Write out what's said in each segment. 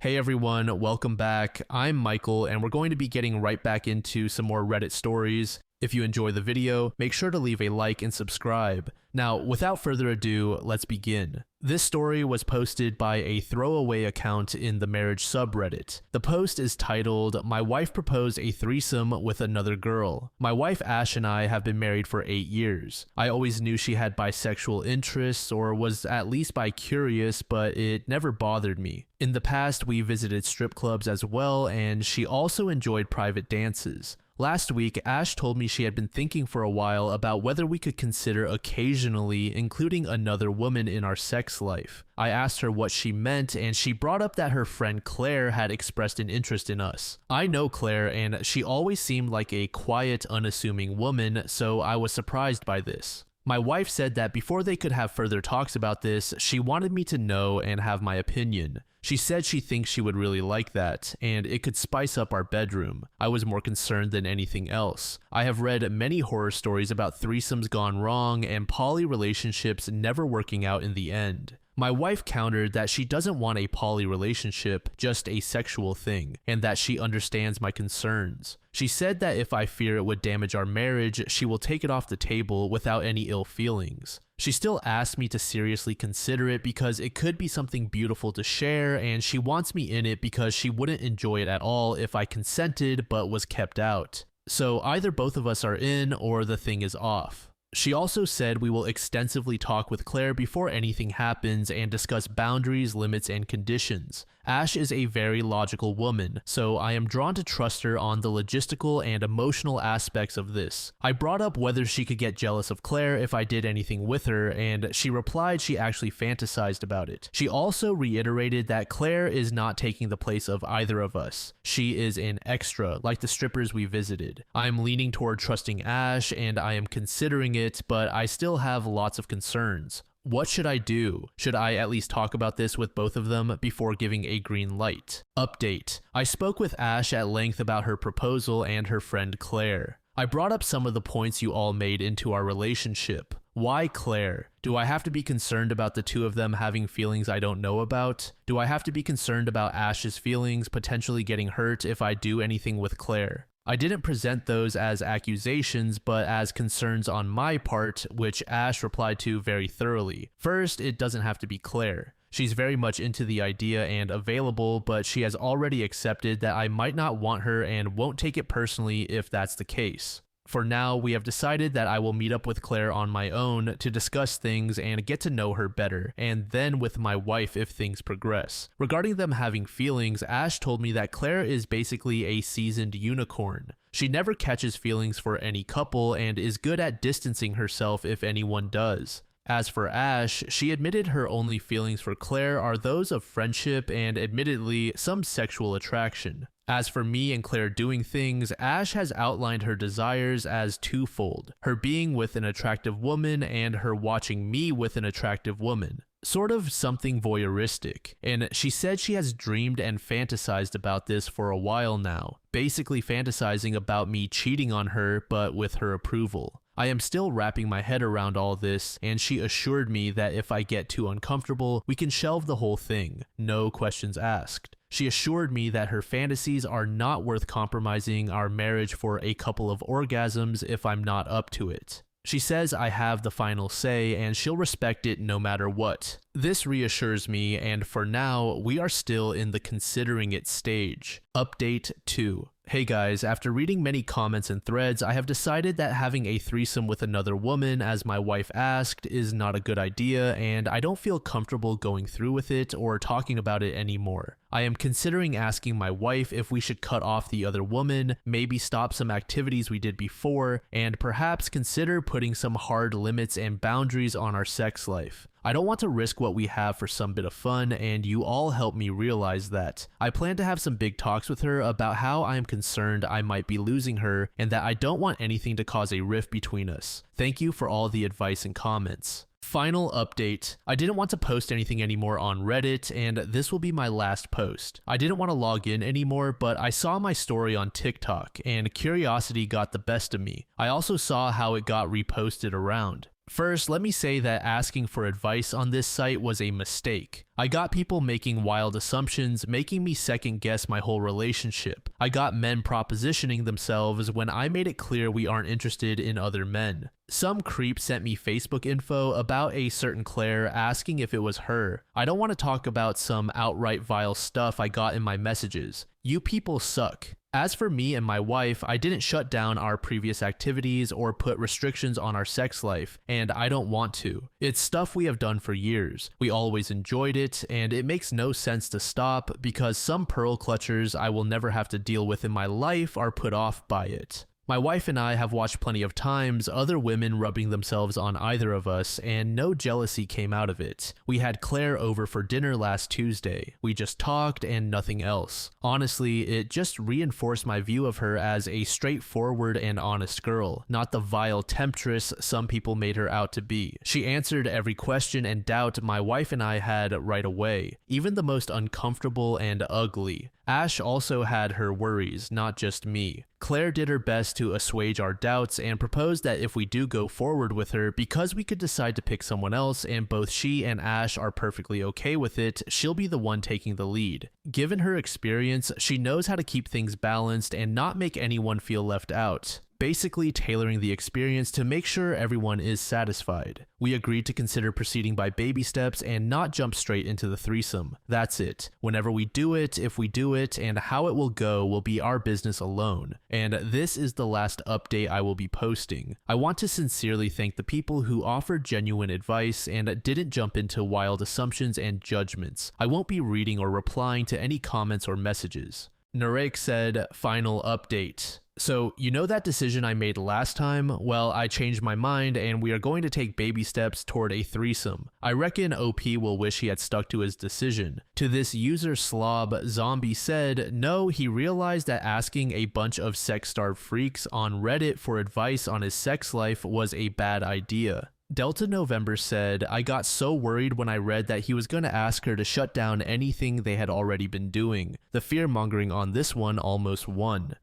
Hey everyone, welcome back. I'm Michael, and we're going to be getting right back into some more Reddit stories. If you enjoy the video, make sure to leave a like and subscribe. Now, without further ado, let's begin. This story was posted by a throwaway account in the marriage subreddit. The post is titled, "My wife proposed a threesome with another girl. My wife Ash and I have been married for 8 years. I always knew she had bisexual interests or was at least bi-curious, but it never bothered me. In the past, we visited strip clubs as well, and she also enjoyed private dances. Last week, Ash told me she had been thinking for a while about whether we could consider occasionally including another woman in our sex life. I asked her what she meant, and she brought up that her friend Claire had expressed an interest in us. I know Claire, and she always seemed like a quiet, unassuming woman, so I was surprised by this. My wife said that before they could have further talks about this, she wanted me to know and have my opinion. She said she thinks she would really like that, and it could spice up our bedroom. I was more concerned than anything else. I have read many horror stories about threesomes gone wrong and poly relationships never working out in the end. My wife countered that she doesn't want a poly relationship, just a sexual thing, and that she understands my concerns. She said that if I fear it would damage our marriage, she will take it off the table without any ill feelings. She still asked me to seriously consider it because it could be something beautiful to share, and she wants me in it because she wouldn't enjoy it at all if I consented but was kept out. So either both of us are in or the thing is off. She also said we will extensively talk with Claire before anything happens and discuss boundaries, limits, and conditions. Ash is a very logical woman, so I am drawn to trust her on the logistical and emotional aspects of this. I brought up whether she could get jealous of Claire if I did anything with her, and she replied she actually fantasized about it. She also reiterated that Claire is not taking the place of either of us. She is an extra, like the strippers we visited. I'm leaning toward trusting Ash, and I am considering it, but I still have lots of concerns. What should I do? Should I at least talk about this with both of them before giving a green light? Update. I spoke with Ash at length about her proposal and her friend Claire. I brought up some of the points you all made into our relationship. Why Claire? Do I have to be concerned about the two of them having feelings I don't know about? Do I have to be concerned about Ash's feelings potentially getting hurt if I do anything with Claire? I didn't present those as accusations, but as concerns on my part, which Ash replied to very thoroughly. First, it doesn't have to be Claire. She's very much into the idea and available, but she has already accepted that I might not want her and won't take it personally if that's the case. For now, we have decided that I will meet up with Claire on my own to discuss things and get to know her better, and then with my wife if things progress. Regarding them having feelings, Ash told me that Claire is basically a seasoned unicorn. She never catches feelings for any couple and is good at distancing herself if anyone does. As for Ash, she admitted her only feelings for Claire are those of friendship and admittedly some sexual attraction. As for me and Claire doing things, Ash has outlined her desires as twofold, her being with an attractive woman and her watching me with an attractive woman. Sort of something voyeuristic, and she said she has dreamed and fantasized about this for a while now, basically fantasizing about me cheating on her but with her approval. I am still wrapping my head around all this, and she assured me that if I get too uncomfortable, we can shelve the whole thing, no questions asked. She assured me that her fantasies are not worth compromising our marriage for a couple of orgasms if I'm not up to it. She says I have the final say and she'll respect it no matter what. This reassures me, and for now, we are still in the considering it stage. Update 2. Hey guys, after reading many comments and threads, I have decided that having a threesome with another woman, as my wife asked, is not a good idea, and I don't feel comfortable going through with it or talking about it anymore. I am considering asking my wife if we should cut off the other woman, maybe stop some activities we did before, and perhaps consider putting some hard limits and boundaries on our sex life. I don't want to risk what we have for some bit of fun, and you all help me realize that. I plan to have some big talks with her about how I am concerned I might be losing her, and that I don't want anything to cause a rift between us. Thank you for all the advice and comments. Final update. I didn't want to post anything anymore on Reddit, and this will be my last post. I didn't want to log in anymore, but I saw my story on TikTok, and curiosity got the best of me. I also saw how it got reposted around. First, let me say that asking for advice on this site was a mistake. I got people making wild assumptions, making me second guess my whole relationship. I got men propositioning themselves when I made it clear we aren't interested in other men. Some creep sent me Facebook info about a certain Claire asking if it was her. I don't want to talk about some outright vile stuff I got in my messages. You people suck. As for me and my wife, I didn't shut down our previous activities or put restrictions on our sex life, and I don't want to. It's stuff we have done for years. We always enjoyed it, and it makes no sense to stop because some pearl clutchers I will never have to deal with in my life are put off by it. My wife and I have watched plenty of times other women rubbing themselves on either of us, and no jealousy came out of it. We had Claire over for dinner last Tuesday. We just talked and nothing else. Honestly, it just reinforced my view of her as a straightforward and honest girl, not the vile temptress some people made her out to be. She answered every question and doubt my wife and I had right away, even the most uncomfortable and ugly. Ash also had her worries, not just me. Claire did her best to assuage our doubts and proposed that if we do go forward with her, because we could decide to pick someone else and both she and Ash are perfectly okay with it, she'll be the one taking the lead. Given her experience, she knows how to keep things balanced and not make anyone feel left out. Basically tailoring the experience to make sure everyone is satisfied. We agreed to consider proceeding by baby steps and not jump straight into the threesome. That's it. Whenever we do it, if we do it, and how it will go will be our business alone. And this is the last update I will be posting. I want to sincerely thank the people who offered genuine advice and didn't jump into wild assumptions and judgments. I won't be reading or replying to any comments or messages. Narek said, final update. So, you know that decision I made last time? Well, I changed my mind and we are going to take baby steps toward a threesome. I reckon OP will wish he had stuck to his decision. To this user slob, Zombie said, no, he realized that asking a bunch of sex-starved freaks on Reddit for advice on his sex life was a bad idea. Delta November said, I got so worried when I read that he was going to ask her to shut down anything they had already been doing. The fear-mongering on this one almost won.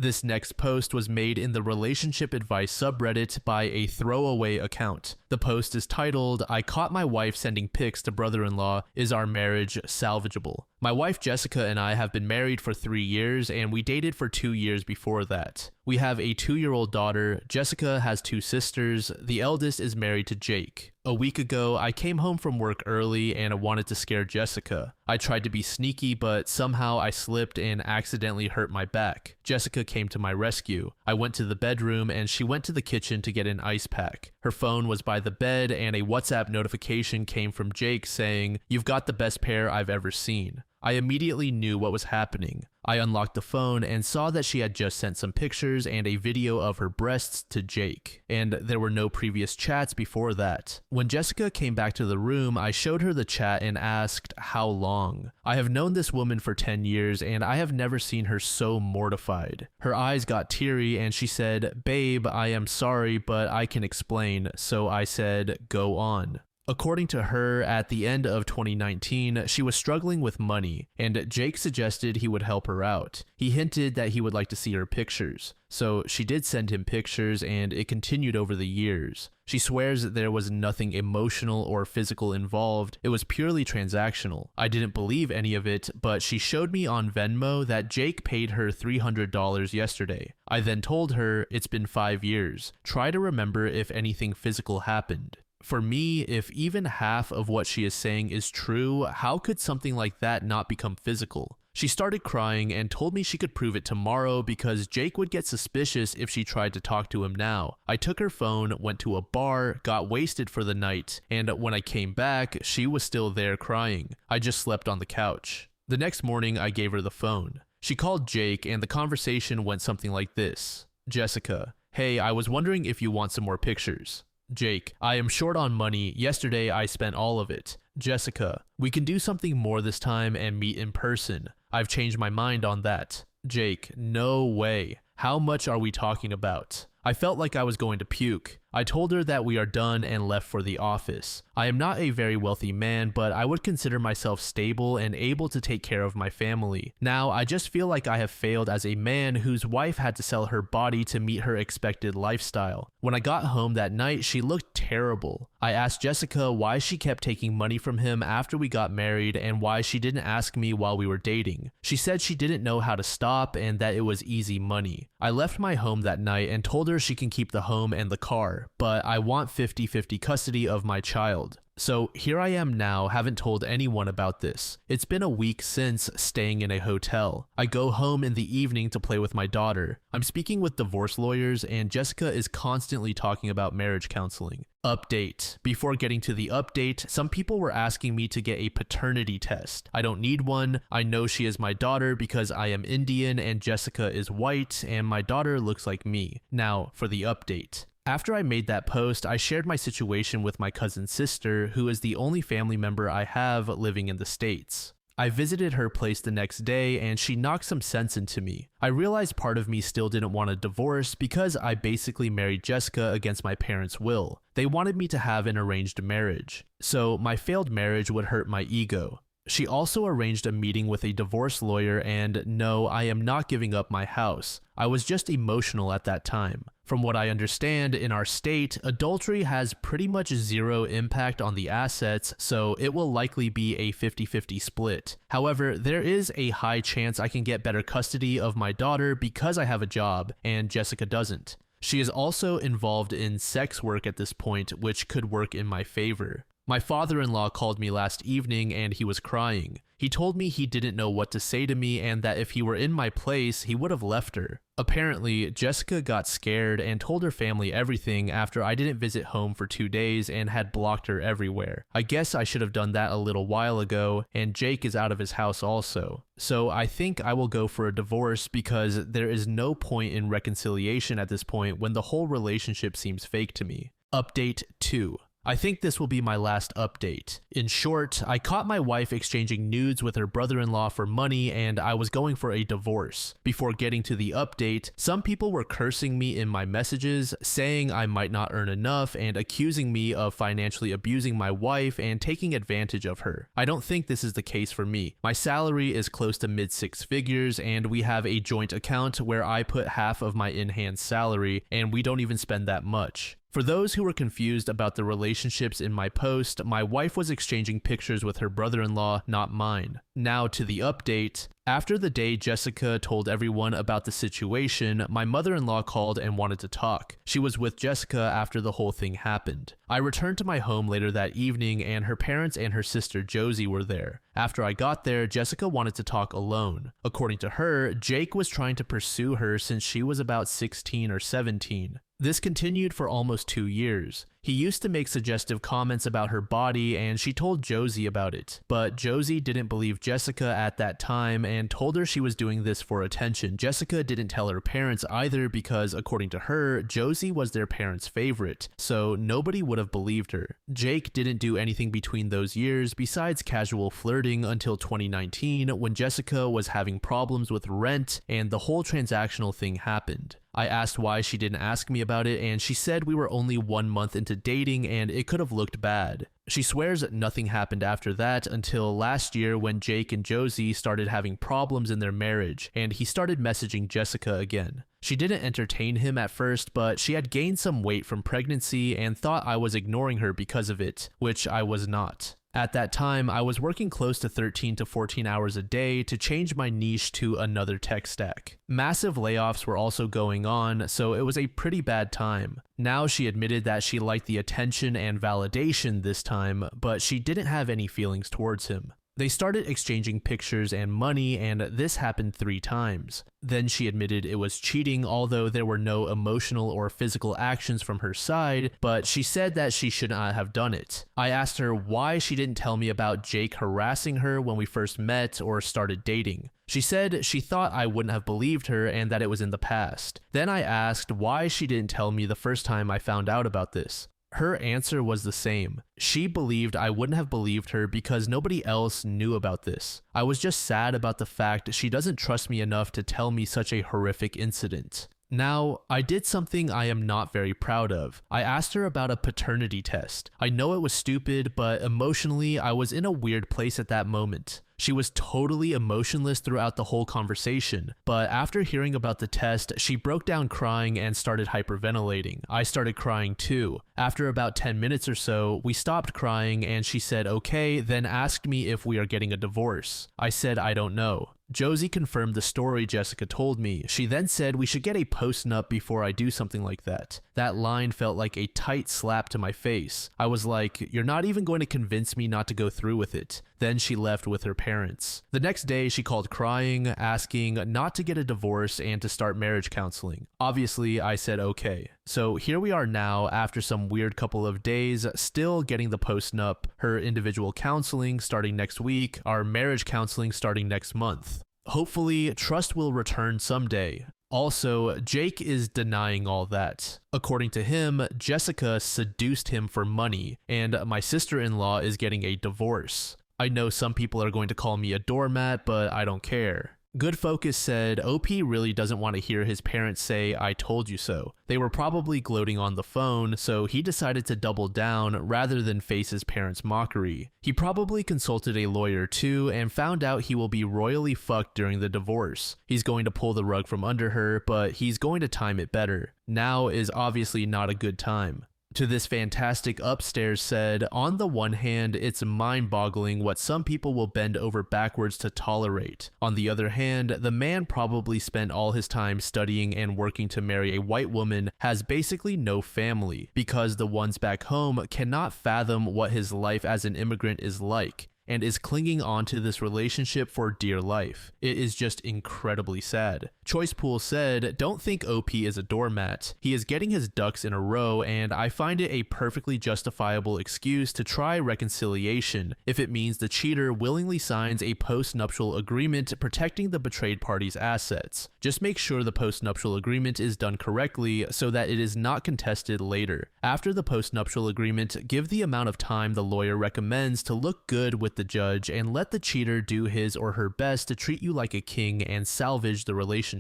This next post was made in the relationship advice subreddit by a throwaway account. The post is titled, I caught my wife sending pics to brother-in-law, is our marriage salvageable? My wife Jessica and I have been married for 3 years and we dated for 2 years before that. We have a 2-year-old daughter. Jessica has 2 sisters. The eldest is married to Jake. A week ago, I came home from work early and wanted to scare Jessica. I tried to be sneaky, but somehow I slipped and accidentally hurt my back. Jessica came to my rescue. I went to the bedroom and she went to the kitchen to get an ice pack. Her phone was by the bed and a WhatsApp notification came from Jake saying, "You've got the best pair I've ever seen." I immediately knew what was happening. I unlocked the phone and saw that she had just sent some pictures and a video of her breasts to Jake, and there were no previous chats before that. When Jessica came back to the room, I showed her the chat and asked, how long? I have known this woman for 10 years and I have never seen her so mortified. Her eyes got teary and she said, babe, I am sorry, but I can explain. So I said, go on. According to her, at the end of 2019, she was struggling with money, and Jake suggested he would help her out. He hinted that he would like to see her pictures. So she did send him pictures, and it continued over the years. She swears that there was nothing emotional or physical involved. It was purely transactional. I didn't believe any of it, but she showed me on Venmo that Jake paid her $300 yesterday. I then told her, it's been 5 years. Try to remember if anything physical happened. For me, if even half of what she is saying is true, how could something like that not become physical? She started crying and told me she could prove it tomorrow because Jake would get suspicious if she tried to talk to him now. I took her phone, went to a bar, got wasted for the night, and when I came back, she was still there crying. I just slept on the couch. The next morning, I gave her the phone. She called Jake and the conversation went something like this. Jessica, hey, I was wondering if you want some more pictures. Jake, I am short on money. Yesterday I spent all of it. Jessica, we can do something more this time and meet in person. I've changed my mind on that. Jake, no way. How much are we talking about? I felt like I was going to puke. I told her that we are done and left for the office. I am not a very wealthy man, but I would consider myself stable and able to take care of my family. Now, I just feel like I have failed as a man whose wife had to sell her body to meet her expected lifestyle. When I got home that night, she looked terrible. I asked Jessica why she kept taking money from him after we got married and why she didn't ask me while we were dating. She said she didn't know how to stop and that it was easy money. I left my home that night and told her she can keep the home and the car, but I want 50-50 custody of my child. So here I am now, haven't told anyone about this. It's been a week since staying in a hotel. I go home in the evening to play with my daughter. I'm speaking with divorce lawyers and Jessica is constantly talking about marriage counseling. Update. Before getting to the update, some people were asking me to get a paternity test. I don't need one. I know she is my daughter because I am Indian and Jessica is white and my daughter looks like me. Now for the update. After I made that post, I shared my situation with my cousin's sister, who is the only family member I have living in the States. I visited her place the next day and she knocked some sense into me. I realized part of me still didn't want a divorce because I basically married Jessica against my parents' will. They wanted me to have an arranged marriage, so my failed marriage would hurt my ego. She also arranged a meeting with a divorce lawyer and no, I am not giving up my house. I was just emotional at that time. From what I understand, in our state, adultery has pretty much zero impact on the assets, so it will likely be a 50-50 split. However, there is a high chance I can get better custody of my daughter because I have a job, and Jessica doesn't. She is also involved in sex work at this point, which could work in my favor. My father-in-law called me last evening and he was crying. He told me he didn't know what to say to me and that if he were in my place, he would have left her. Apparently, Jessica got scared and told her family everything after I didn't visit home for 2 days and had blocked her everywhere. I guess I should have done that a little while ago, and Jake is out of his house also. So I think I will go for a divorce because there is no point in reconciliation at this point when the whole relationship seems fake to me. Update 2. I think this will be my last update. In short, I caught my wife exchanging nudes with her brother-in-law for money and I was going for a divorce. Before getting to the update, some people were cursing me in my messages, saying I might not earn enough and accusing me of financially abusing my wife and taking advantage of her. I don't think this is the case for me. My salary is close to mid-six figures and we have a joint account where I put half of my in-hand salary and we don't even spend that much. For those who were confused about the relationships in my post, my wife was exchanging pictures with her brother-in-law, not mine. Now to the update. After the day Jessica told everyone about the situation, my mother-in-law called and wanted to talk. She was with Jessica after the whole thing happened. I returned to my home later that evening and her parents and her sister Josie were there. After I got there, Jessica wanted to talk alone. According to her, Jake was trying to pursue her since she was about 16 or 17. This continued for almost 2 years. He used to make suggestive comments about her body and she told Josie about it, but Josie didn't believe Jessica at that time and told her she was doing this for attention. Jessica didn't tell her parents either because, according to her, Josie was their parents' favorite, so nobody would have believed her. Jake didn't do anything between those years besides casual flirting until 2019 when Jessica was having problems with rent and the whole transactional thing happened. I asked why she didn't ask me about it and she said we were only 1 month into dating and it could have looked bad. She swears nothing happened after that until last year when Jake and Josie started having problems in their marriage and he started messaging Jessica again. She didn't entertain him at first, but she had gained some weight from pregnancy and thought I was ignoring her because of it, which I was not. At that time, I was working close to 13 to 14 hours a day to change my niche to another tech stack. Massive layoffs were also going on, so it was a pretty bad time. Now she admitted that she liked the attention and validation this time, but she didn't have any feelings towards him. They started exchanging pictures and money, and this happened 3 times. Then she admitted it was cheating, although there were no emotional or physical actions from her side, but she said that she should not have done it. I asked her why she didn't tell me about Jake harassing her when we first met or started dating. She said she thought I wouldn't have believed her and that it was in the past. Then I asked why she didn't tell me the first time I found out about this. Her answer was the same. She believed I wouldn't have believed her because nobody else knew about this. I was just sad about the fact she doesn't trust me enough to tell me such a horrific incident. Now, I did something I am not very proud of. I asked her about a paternity test. I know it was stupid, but emotionally, I was in a weird place at that moment. She was totally emotionless throughout the whole conversation, but after hearing about the test, she broke down crying and started hyperventilating. I started crying too. After about 10 minutes or so, we stopped crying and she said okay, then asked me if we are getting a divorce. I said I don't know. Josie confirmed the story Jessica told me. She then said we should get a post-nup before I do something like that. That line felt like a tight slap to my face. I was like, you're not even going to convince me not to go through with it. Then she left with her parents. The next day, she called crying, asking not to get a divorce and to start marriage counseling. Obviously, I said okay. So here we are now, after some weird couple of days, still getting the post-nup, her individual counseling starting next week, our marriage counseling starting next month. Hopefully, trust will return someday. Also, Jake is denying all that. According to him, Jessica seduced him for money, and my sister-in-law is getting a divorce. I know some people are going to call me a doormat, but I don't care. Good Focus said OP really doesn't want to hear his parents say, I told you so. They were probably gloating on the phone, so he decided to double down rather than face his parents' mockery. He probably consulted a lawyer too and found out he will be royally fucked during the divorce. He's going to pull the rug from under her, but he's going to time it better. Now is obviously not a good time. To this fantastic upstairs said, on the one hand, it's mind-boggling what some people will bend over backwards to tolerate. On the other hand, the man probably spent all his time studying and working to marry a white woman, has basically no family, because the ones back home cannot fathom what his life as an immigrant is like, and is clinging on to this relationship for dear life. It is just incredibly sad. Choicepool said, don't think OP is a doormat. He is getting his ducks in a row, and I find it a perfectly justifiable excuse to try reconciliation if it means the cheater willingly signs a post-nuptial agreement protecting the betrayed party's assets. Just make sure the post-nuptial agreement is done correctly so that it is not contested later. After the post-nuptial agreement, give the amount of time the lawyer recommends to look good with the judge and let the cheater do his or her best to treat you like a king and salvage the relationship.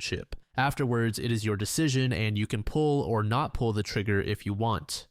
Afterwards, it is your decision and you can pull or not pull the trigger if you want.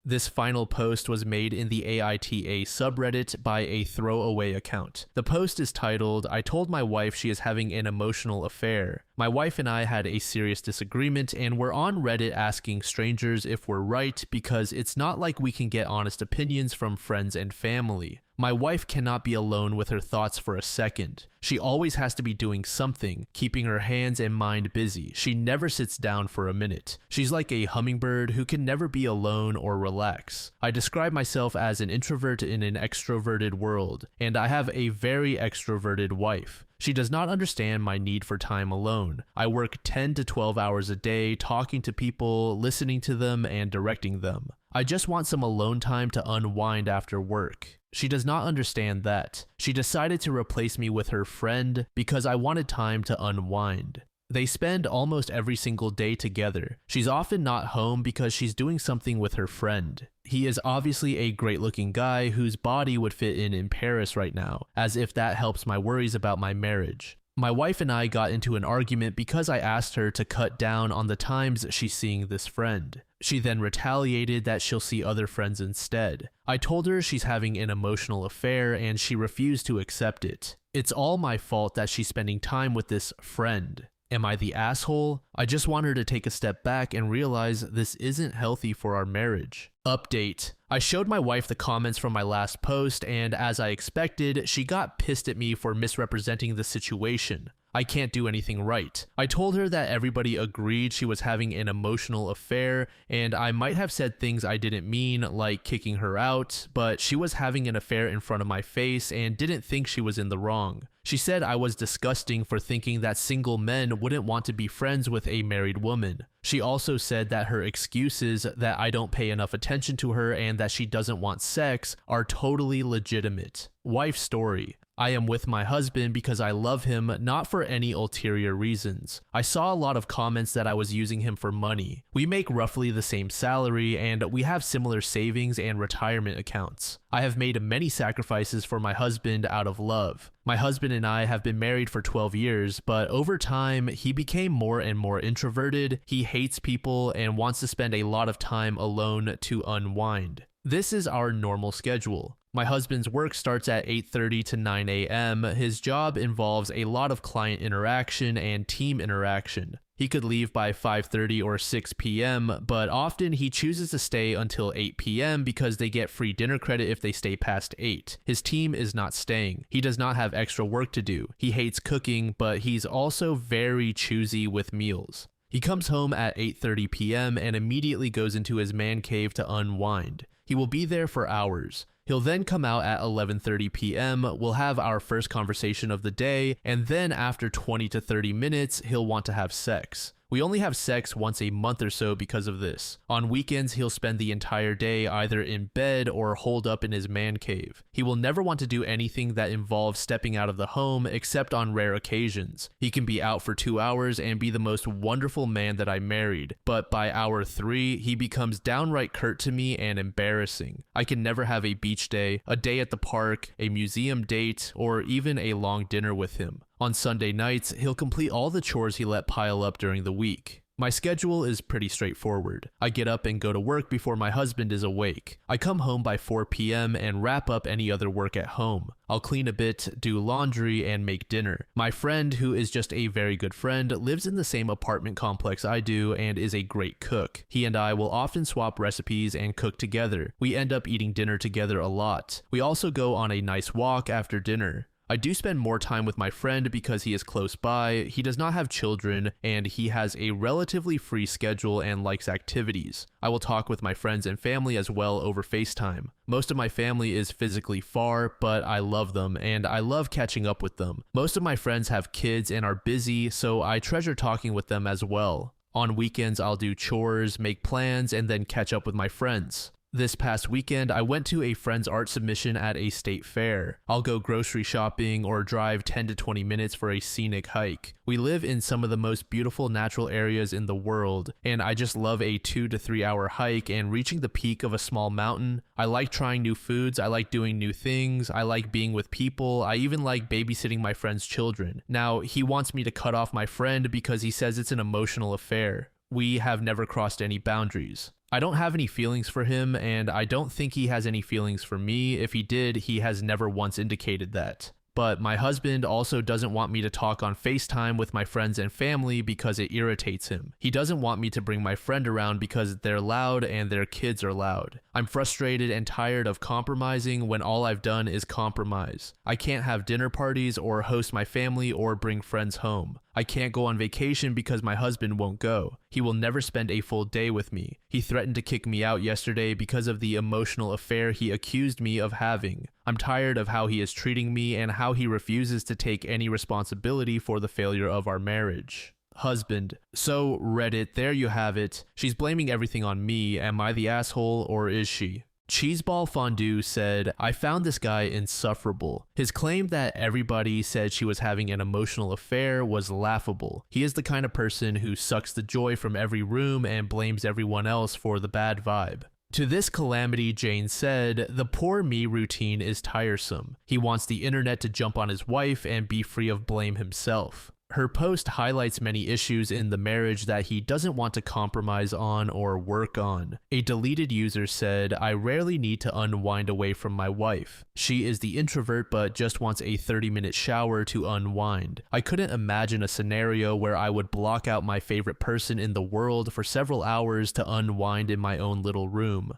This final post was made in the AITA subreddit by a throwaway account. The post is titled, I told my wife she is having an emotional affair. My wife and I had a serious disagreement and we're on Reddit asking strangers if we're right because it's not like we can get honest opinions from friends and family. My wife cannot be alone with her thoughts for a second. She always has to be doing something, keeping her hands and mind busy. She never sits down for a minute. She's like a hummingbird who can never be alone or relax. I describe myself as an introvert in an extroverted world, and I have a very extroverted wife. She does not understand my need for time alone. I work 10 to 12 hours a day talking to people, listening to them, and directing them. I just want some alone time to unwind after work. She does not understand that. She decided to replace me with her friend because I wanted time to unwind. They spend almost every single day together. She's often not home because she's doing something with her friend. He is obviously a great-looking guy whose body would fit in Paris right now, as if that helps my worries about my marriage. My wife and I got into an argument because I asked her to cut down on the times she's seeing this friend. She then retaliated that she'll see other friends instead. I told her she's having an emotional affair and she refused to accept it. It's all my fault that she's spending time with this friend. Am I the asshole? I just want her to take a step back and realize this isn't healthy for our marriage. Update. I showed my wife the comments from my last post, and as I expected, she got pissed at me for misrepresenting the situation. I can't do anything right. I told her that everybody agreed she was having an emotional affair, and I might have said things I didn't mean, like kicking her out, but she was having an affair in front of my face and didn't think she was in the wrong. She said I was disgusting for thinking that single men wouldn't want to be friends with a married woman. She also said that her excuses that I don't pay enough attention to her and that she doesn't want sex are totally legitimate. Wife story. I am with my husband because I love him, not for any ulterior reasons. I saw a lot of comments that I was using him for money. We make roughly the same salary and we have similar savings and retirement accounts. I have made many sacrifices for my husband out of love. My husband and I have been married for 12 years, but over time, he became more and more introverted. He hates people and wants to spend a lot of time alone to unwind. This is our normal schedule. My husband's work starts at 8:30 to 9 a.m. His job involves a lot of client interaction and team interaction. He could leave by 5:30 or 6 p.m., but often he chooses to stay until 8 p.m. because they get free dinner credit if they stay past 8. His team is not staying. He does not have extra work to do. He hates cooking, but he's also very choosy with meals. He comes home at 8:30 p.m. and immediately goes into his man cave to unwind. He will be there for hours. He'll then come out at 11:30 p.m., we'll have our first conversation of the day, and then after 20 to 30 minutes, he'll want to have sex. We only have sex once a month or so because of this. On weekends, he'll spend the entire day either in bed or holed up in his man cave. He will never want to do anything that involves stepping out of the home except on rare occasions. He can be out for 2 hours and be the most wonderful man that I married, but by hour 3, he becomes downright curt to me and embarrassing. I can never have a beach day, a day at the park, a museum date, or even a long dinner with him. On Sunday nights, he'll complete all the chores he let pile up during the week. My schedule is pretty straightforward. I get up and go to work before my husband is awake. I come home by 4 p.m. and wrap up any other work at home. I'll clean a bit, do laundry, and make dinner. My friend, who is just a very good friend, lives in the same apartment complex I do and is a great cook. He and I will often swap recipes and cook together. We end up eating dinner together a lot. We also go on a nice walk after dinner. I do spend more time with my friend because he is close by, he does not have children, and he has a relatively free schedule and likes activities. I will talk with my friends and family as well over FaceTime. Most of my family is physically far, but I love them, and I love catching up with them. Most of my friends have kids and are busy, so I treasure talking with them as well. On weekends, I'll do chores, make plans, and then catch up with my friends. This past weekend, I went to a friend's art submission at a state fair. I'll go grocery shopping or drive 10 to 20 minutes for a scenic hike. We live in some of the most beautiful natural areas in the world, and I just love a 2 to 3 hour hike and reaching the peak of a small mountain. I like trying new foods, I like doing new things, I like being with people, I even like babysitting my friend's children. Now, he wants me to cut off my friend because he says it's an emotional affair. We have never crossed any boundaries. I don't have any feelings for him, and I don't think he has any feelings for me. If he did, he has never once indicated that. But my husband also doesn't want me to talk on FaceTime with my friends and family because it irritates him. He doesn't want me to bring my friend around because they're loud and their kids are loud. I'm frustrated and tired of compromising when all I've done is compromise. I can't have dinner parties or host my family or bring friends home. I can't go on vacation because my husband won't go. He will never spend a full day with me. He threatened to kick me out yesterday because of the emotional affair he accused me of having. I'm tired of how he is treating me and how he refuses to take any responsibility for the failure of our marriage. Husband. So, Reddit, there you have it. She's blaming everything on me. Am I the asshole, or is she? Cheeseball Fondue said, I found this guy insufferable. His claim that everybody said she was having an emotional affair was laughable. He is the kind of person who sucks the joy from every room and blames everyone else for the bad vibe. To this calamity, Jane said, the poor me routine is tiresome. He wants the internet to jump on his wife and be free of blame himself. Her post highlights many issues in the marriage that he doesn't want to compromise on or work on. A deleted user said, I rarely need to unwind away from my wife. She is the introvert but just wants a 30-minute shower to unwind. I couldn't imagine a scenario where I would block out my favorite person in the world for several hours to unwind in my own little room.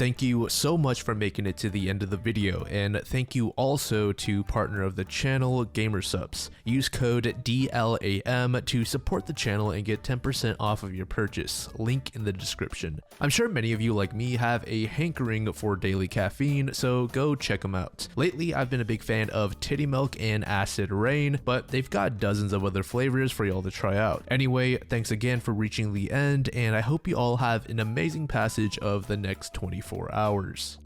Thank you so much for making it to the end of the video, and thank you also to partner of the channel, GamerSupps. Use code DLAM to support the channel and get 10% off of your purchase, link in the description. I'm sure many of you like me have a hankering for daily caffeine, so go check them out. Lately, I've been a big fan of Titty Milk and Acid Rain, but they've got dozens of other flavors for y'all to try out. Anyway, thanks again for reaching the end, and I hope you all have an amazing passage of the next 24 hours.